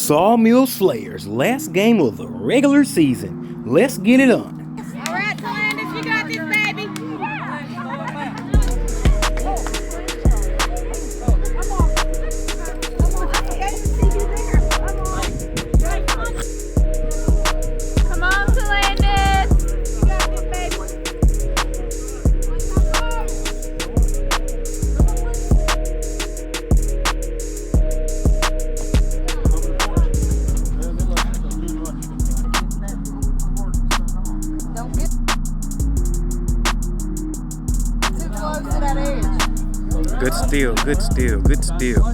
Sawmill Slayers, last game of the regular season. Let's get it on. All right, Talandis, you got this, baby. Come on, Talandis. You got this, baby. Don't get too close to that edge. Good steal, good steal, good steal.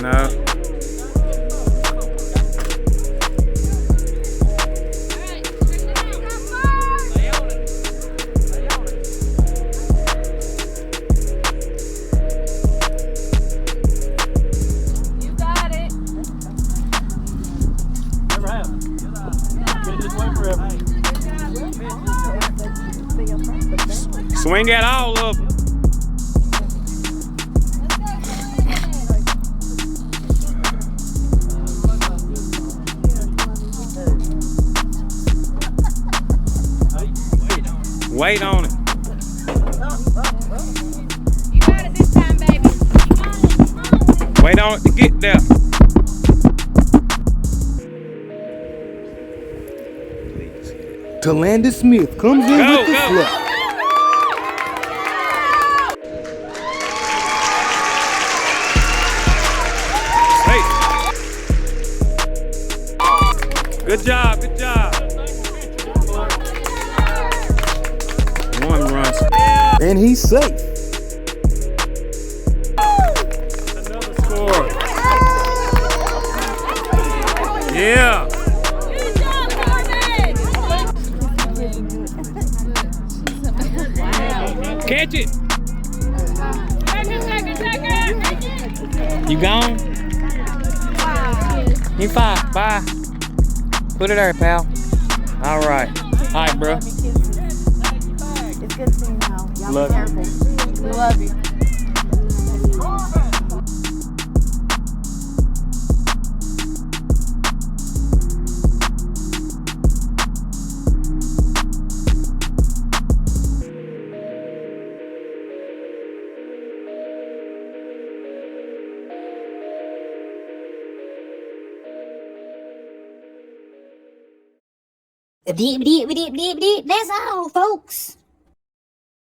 No. You got it. Never have. Been this way forever. Swing at all of them. Wait on it. You got it this time, baby. Wait on it to get there. Talandis Smith comes in with the flush. Hey. Good job, good job. One run. And he's safe. Another score. Yeah. Good job, Corbin. Catch it. Take it. You gone? You fine. Bye. Put it there, pal. All right. All right, bro. It's good seeing you now. Y'all Love be you. careful. We love you. That's all, folks.